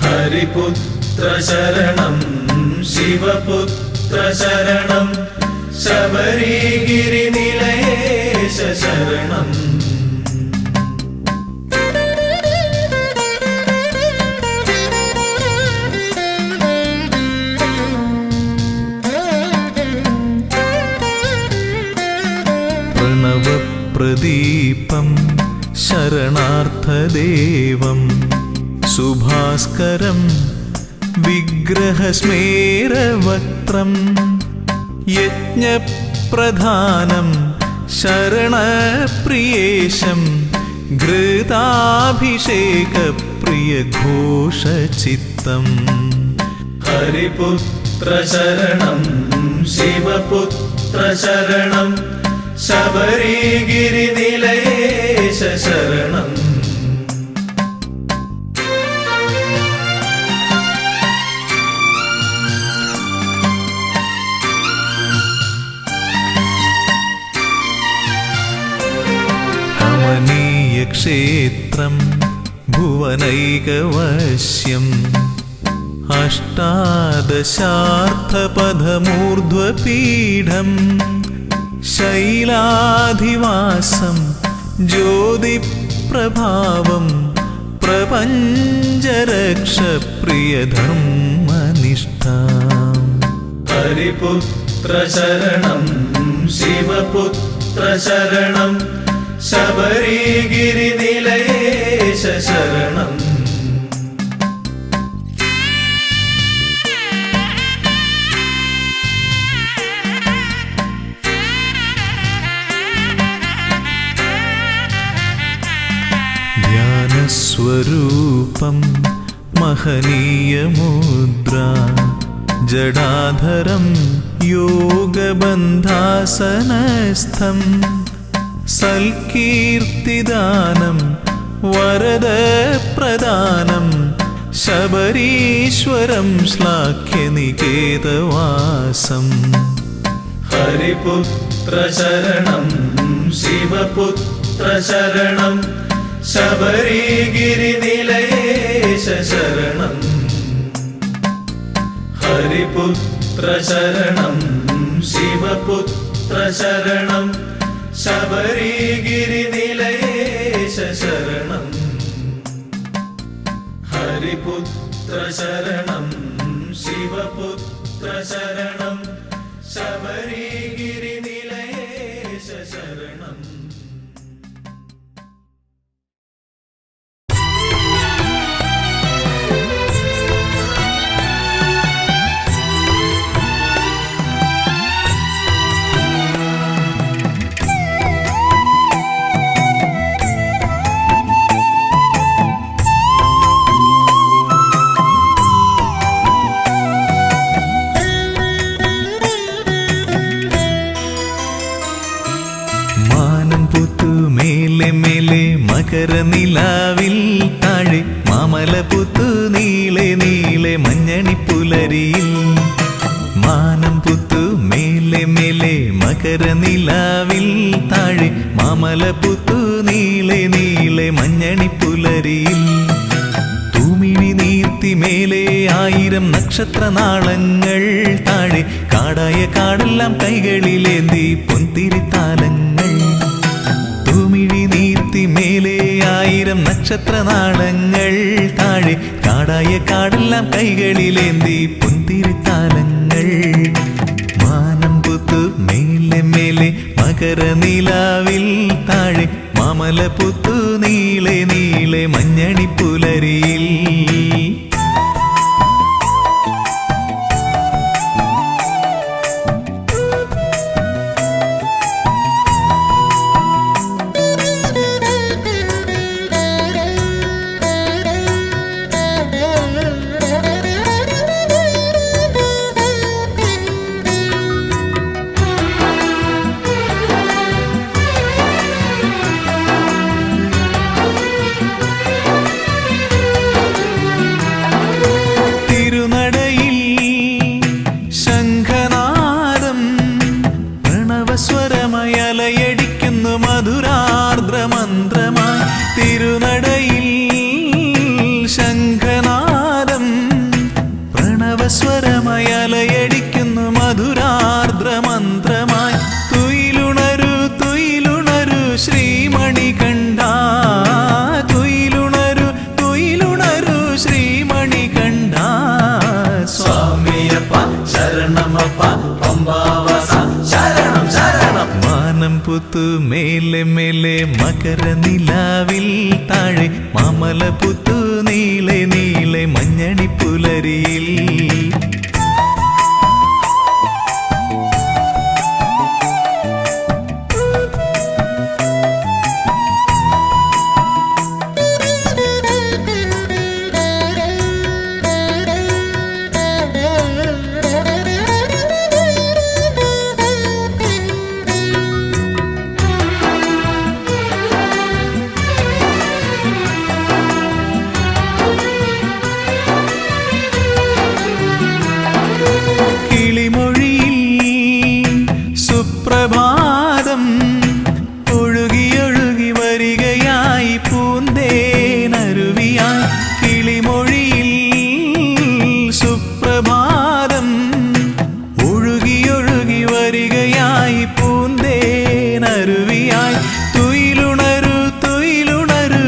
B: ഹരിപുത്ര ശരണം ശിവപുത്ര ശരണം ശബരിഗിരിനിലയേശ ശരണം
E: പ്രണവപ്രദീപം ശരണാർത്ഥദേവം സുഭാസ്കരം വിഗ്രഹസ്മേരവക്ത്രം യജ്ഞപ്രധാനം ശരണപ്രിയേശം ഘൃതാഭിഷേകപ്രിയഘോഷചിത്തം
B: ഹരിപുത്ര ശരണം ശിവപുത്ര ശരണം ശബരിഗിരിനിലയേശ ശരണം
E: ക്ഷേത്രം ഭുവനൈകവശ്യം അഷ്ടാദശാർത്ഥപഥമൂർധ്വപീഠം ശൈലാധിവാസം ജ്യോതിപ്രകാശം പ്രഭാവം പ്രപഞ്ചരക്ഷപ്രിയധർമ്മനിഷ്ഠ
B: ഹരിപുത്ര ശരണം ശിവപുത്ര ശരണം ശബരിഗിരിനിലയേശ ശരണം
E: ധ്യാനസ്വരൂപം മഹനീയമുദ്ര ജടാധരം യോഗബന്ധാസനസ്ഥം സൽകീർത്തിദാനം വരദപ്രദാനം ശബരീശ്വരം ശ്ലാഘ്യനികേതവാസം
B: ഹരിപുത്ര ശരണം ശിവപുത്ര ശരണം ശബരിഗിരിനിലയേശ ശരണം ഹരിപുത്ര ശരണം ശിവപുത്ര ശരണം ശബരിഗിരിനിലയേശ ശരണം ഹരിപുത്ര ശരണം ശിവപുത്ര ശരണം ശബരിഗിരിനിലയേശ ശരണം
E: മകരനിലാവിൽ താഴെ മാമലപുത്തു നീളെ നീളെ മഞ്ഞണിപ്പുലരിയിൽ മാനം പുത്തു മേലെ മേലെ മകരനിലാവിൽ താഴെ മാമലപുത്തു നീളെ നീളെ മഞ്ഞണിപ്പുലരിയിൽ തൂമിഴി നീർത്തി മേലെ 1000 നക്ഷത്രനാളങ്ങൾ താഴെ കാടായ കാടെല്ലാം കൈകളിലേന്തി പൊന്തിരിത്താലങ്ങൾ തൂമിഴി നീർത്തി മേലെ 1000 നക്ഷത്രനാളങ്ങൾ താഴെ കാടായ കാടെല്ലാം കൈകളിലേന്തി പൊന്തിരിത്താലങ്ങൾ മാനം പുത്തു മേലെ മേലെ മകരനിലാവിൽ താഴെ മാമലപുത്തു നീളെ നീളെ മഞ്ഞണിപ്പുലരിയിൽ സ്വരമയലയടിക്കുന്നു മധുരാർദ്രമന്ത്രമായി തിരുനടയിൽ ശംഖനാദം പ്രണവസ്വരമയലയടിക്കുന്നു മധുരാർദ്രമന്ത്രമായി തുയിലുണരു തുയിലുണരു ശ്രീമണികണ്ഠ തുയിലുണരു തുയിലുണരു ശ്രീമണികണ്ഠ
B: സ്വാമിയപ്പ ശരണമപ്പ പമ്പാവാസ ശരണം ശരണം
E: മാനം പുത്തു മേലെ മേലെ മകരനിലാവിൽ താഴെ മാമലപുത്തു നീളെ നീളെ മഞ്ഞണിപ്പുലരിയിൽ സുപ്രഭാതം ഒഴുകിയൊഴുകി വരികയായി പൂന്തേനരുവിയായി കിളിമൊഴിയിൽ സുപ്രഭാതം ഒഴുകിയൊഴുകി വരികയായി പൂന്തേനരുവിയായി തുയിലുണരു തുയിലുണരു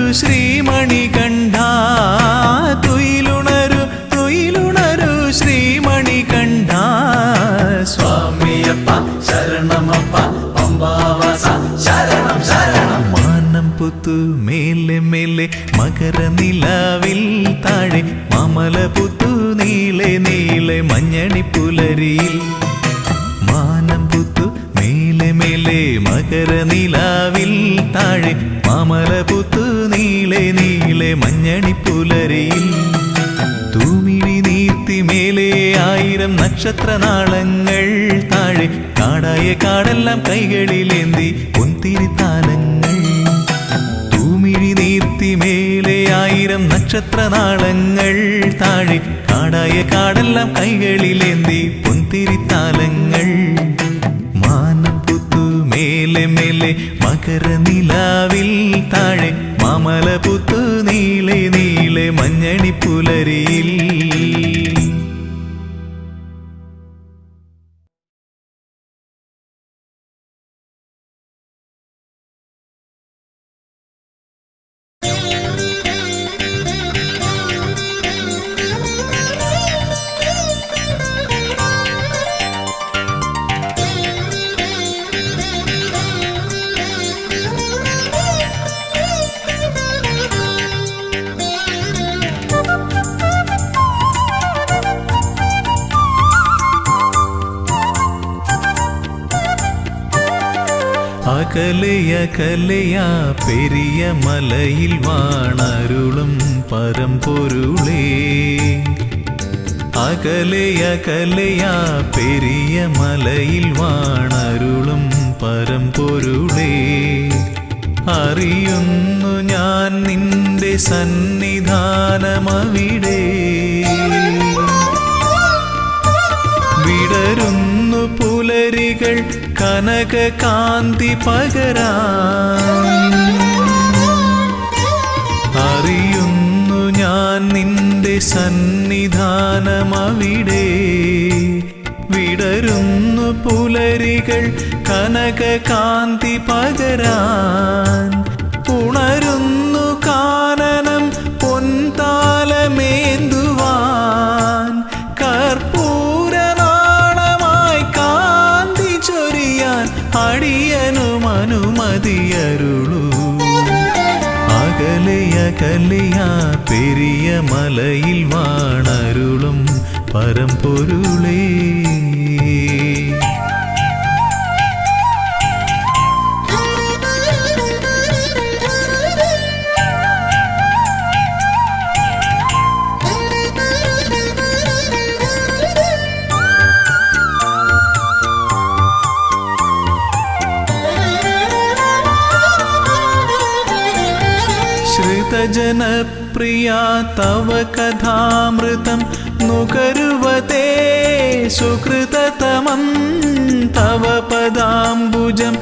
B: ശരണമപ്പ പമ്പാവാസ ശരണം ശരണം.
E: മാനം പുത്തു മേലെ മേലെ മകരനിലാവിൽ താഴെ മാമല പുത്തു നീളെ നീളെ മഞ്ഞണി പുലരിയിൽ. മാനം പുത്തു മേലെ മേലെ മകരനിലാവിൽ താഴെ മാമല പുത്തു നീളെ നീളെ മഞ്ഞണി പുലരിയിൽ. തൂമിഴി നീർത്തി മേലെ 1000 നക്ഷത്രനാളങ്ങൾ താഴെ കാടായ കാടെല്ലാം കൈകളിലേന്തി പൊന്തിരിത്താലങ്ങൾ. തൂമിഴി നീർത്തി മേലെ 1000 നക്ഷത്രനാളങ്ങൾ താഴെ കാടായ കാടെല്ലാം കൈകളിലേന്തി പൊന്തിരിത്താലങ്ങൾ. മാനം പുത്തു മേലെ മേലെ മകരനിലാവിൽ താഴെ മാമല പുത്തു നീളെ നീളെ മഞ്ഞണി പുലരിയിൽ. അകലയകലയാ പെരിയ മലയിൽ വാണരുളും പരമ്പൊരുളേ. അകലയകലയാ പെരിയ മലയിൽ വാണരുളും പരമ്പൊരുളേ. അറിയുന്നു ഞാൻ നിന്റെ സന്നിധാനമവിടെ. വിടരുന്നു പുലരികൾ കനകകാന്തി പകരാൻ. അറിയുന്നു ഞാൻ നിന്റെ സന്നിധാനമവിടെ. വിടരുന്നു പുലരികൾ കനകകാന്തി പകരാൻ. ഉണരുന്നു കാനനം പൊൻതാലമേന്തുവാൻ. കർപ്പൂരനാളമായി കാന്തി ചൊരിയാൻ അടിയനും അനുമതിയരുളൂ. അകലയകലയാ പെരിയ മലയിൽ വാണരുളും പരമ്പൊരുളേ. ശ്രുതജനപ്രിയ തവ കഥാമൃതം നുകരുവതേ സുകൃതതമം. തവ പദാംബുജം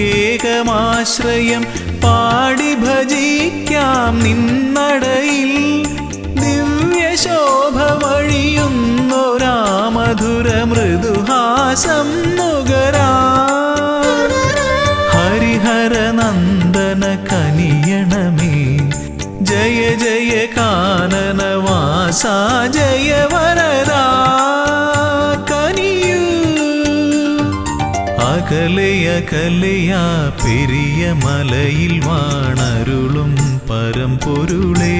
E: ഏകമാശ്രയം പാടി ഭജിക്കാം നിന്നടയിൽ. ദിവ്യശോഭ വഴിയുന്നൊരാ മധുര മൃദുഹാസം നുകരാ. ഹരിഹരനന്ദന കനിയണമേ ജയ ജയ കാനനവാസ ജയ വരദാ കനിയൂ. അകലയകലയാ പെരിയ മലയിൽ വാണരുളും പരമ്പൊരുളേ.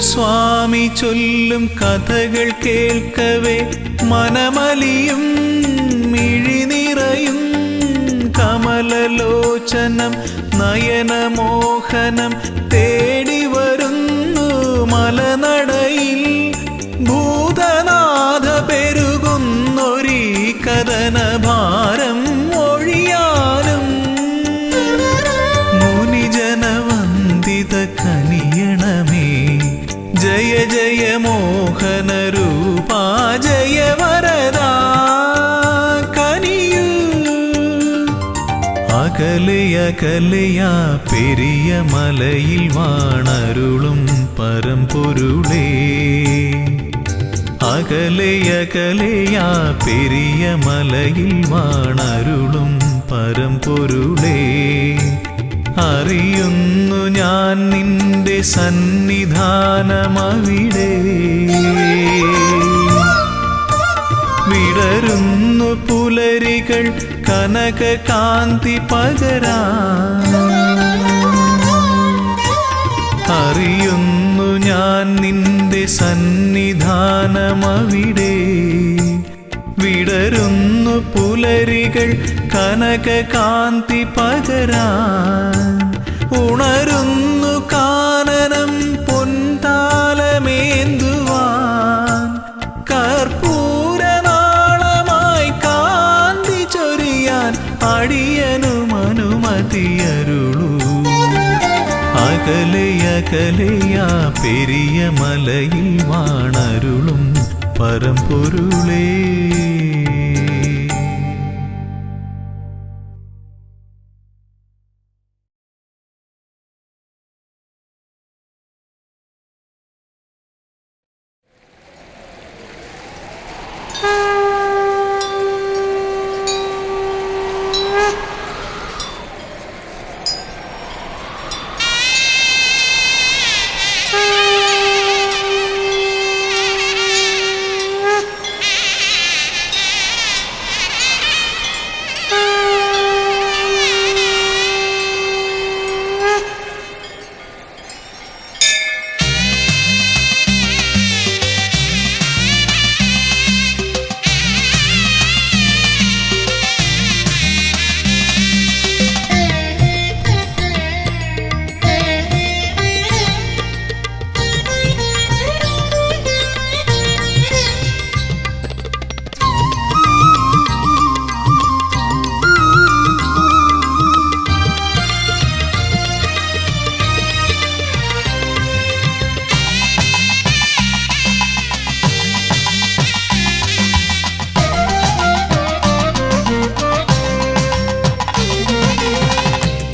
E: സ്വാമി ചൊല്ലും കഥകൾ കേൾക്കവേ മനമലിയും മിഴിനിറയും. കമലലോചനം നയനമോഹനം തേടി വരുന്നു മലനടയിൽ. ഭൂതനാഥ പെരുകുന്നൊരീ കഥനഭാരം ഒഴിയാനും. മുനിജനവന്ദിത കനിയണമേ ജയ ജയ മോഹന രൂപാ ജയ വരദാ കനിയൂ. അകലയകലയാ പെരിയ മലയിൽ വാണരുളും പരമ്പൊരുളേ അകലയകലയാ പെരിയ മലയിൽ വാണരുളും പരമ്പൊരുളേ അറിയുന്നു ഞാൻ നിന്റെ സന്നിധാനമവിടെ വിടരുന്നു പുലരികൾ കനക കാന്തി പകരാൻ അറിയുന്നു ഞാൻ നിന്റെ സന്നിധാനമവിടെ വിടരുന്നു പുലരികൾ കനക കാന്തി പകരാൻ ഉണരുന്നു കാനനം പൊൻതാലമേന്തുവാൻ കർപ്പൂരനാളമായി കാന്തി ചൊരിയാൻ അടിയനും അനുമതിയരുളൂ അകലയകലയാ പെരിയ മലയിൽ വാണരുളും പരമ്പൊരുളേ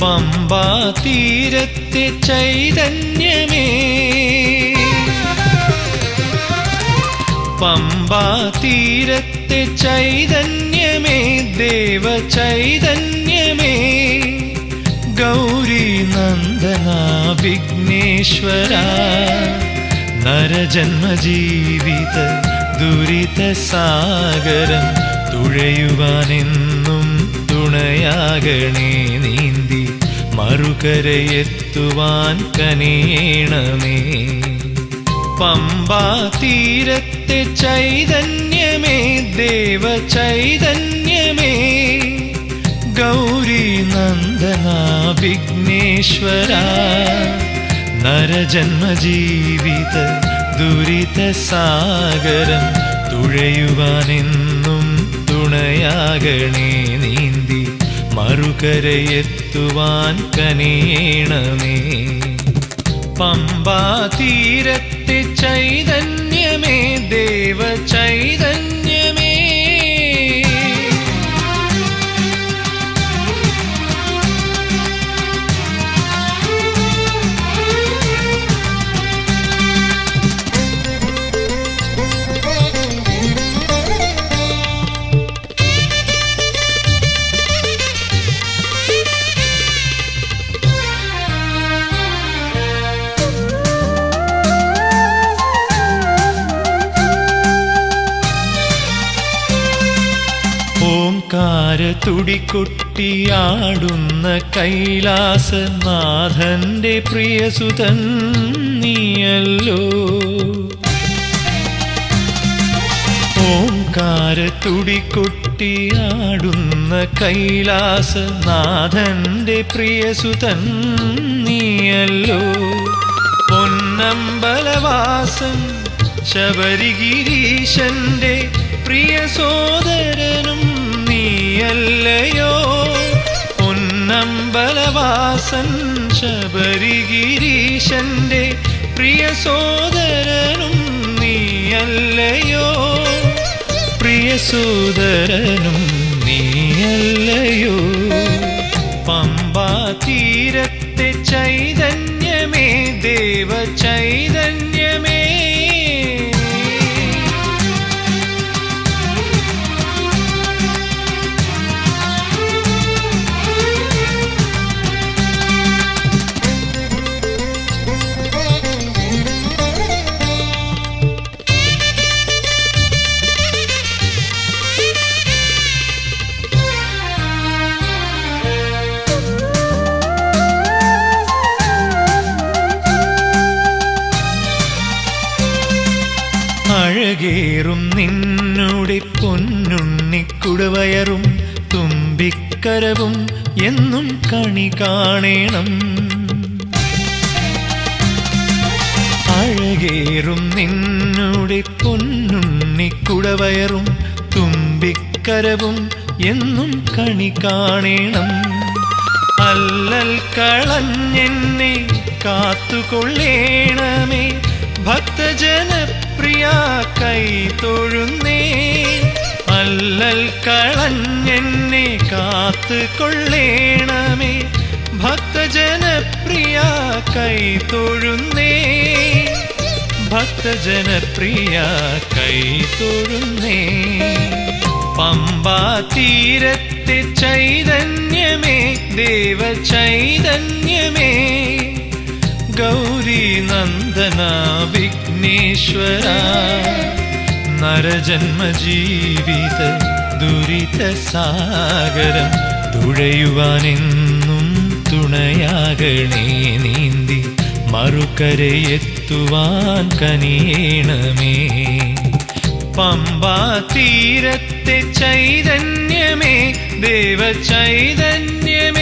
E: പമ്പാ തീരത്തെ ചൈതന്യമേ പമ്പാ തീരത്തെ ചൈതന്യമേ ദേവ ചൈതന്യമേ ഗൗരി നന്ദന വിഘ്നേശ്വര നരജന്മ ജീവിത ദുരിത സാഗരം തുഴയുവാനെന്നും തുണയാകണേ നീന്തി മറുകരയെത്തുവാൻ കനിയണമേ പമ്പാ തീരത്തെ ചൈതന്യമേ ദേവ ചൈതന്യമേ ഗൗരി നന്ദന വിഘ്നേശ്വര നരജന്മ ജീവിത ദുരിത സാഗരം തുഴയുവാനെന്നും തുണയാകണേ നീന്തി മറുകരയെത്തുവാൻ കനിയണമേ പമ്പാ തീരത്തെ ചൈതന്യമേ ദേവ ചൈതന്യമേ തുടികൊട്ടിയാടുന്ന കൈലാസനാഥന്റെ പ്രിയസുതൻ നീയല്ലോ ഓംകാര തുടികൊട്ടിയാടുന്ന കൈലാസനാഥന്റെ പ്രിയസുതൻ നീയല്ലോ പൊന്നമ്പലവാസൻ ശബരിഗിരീശന്റെ പ്രിയ സോദരനും നീയല്ലയോ പൊന്നമ്പലവാസൻ ശബരിഗിരീശന്റെ പ്രിയ സോദരനും നീയല്ലയോ പ്രിയ സോദരനും നീയല്ലയോ പമ്പ ദേവ ചൈതന്യമേ. അഴകേറും നിന്നുടെ പൊന്നുണ്ണിക്കുടവയറും തുമ്പിക്കരവും എന്നും കണി കാണേണം. അഴകേറും നിന്നുടെ പൊന്നുണ്ണിക്കുടവയറും തുമ്പിക്കരവും എന്നും കണി കാണേണം. അല്ലൽ കളഞ്ഞെന്നെ കാത്തുകൊള്ളേണമേ ഭക്തജനപ്രിയ കൈ തൊഴുന്നേ. അല്ലൽ കളഞ്ഞെന്നെ കാത്തുകൊള്ളേണമേ ഭക്തജനപ്രിയ കൈ തൊഴുന്നേ. ഭക്തജനപ്രിയ കൈ തൊഴുന്നേ. പമ്പാ തീരത്തെ ചൈതന്യമേ ദേവ ചൈതന്യമേ. ഗൗരി നന്ദന വിഘ്നേശ്വര നരജന്മ ജീവിത ദുരിത സാഗരം തുഴയുവാനെന്നും തുണയാകണേ. നീന്തി മറുകരയെത്തുവാൻ കനിയേണമേ. പമ്പാ തീരത്തെ ചൈതന്യമേ ദേവ ചൈതന്യമേ.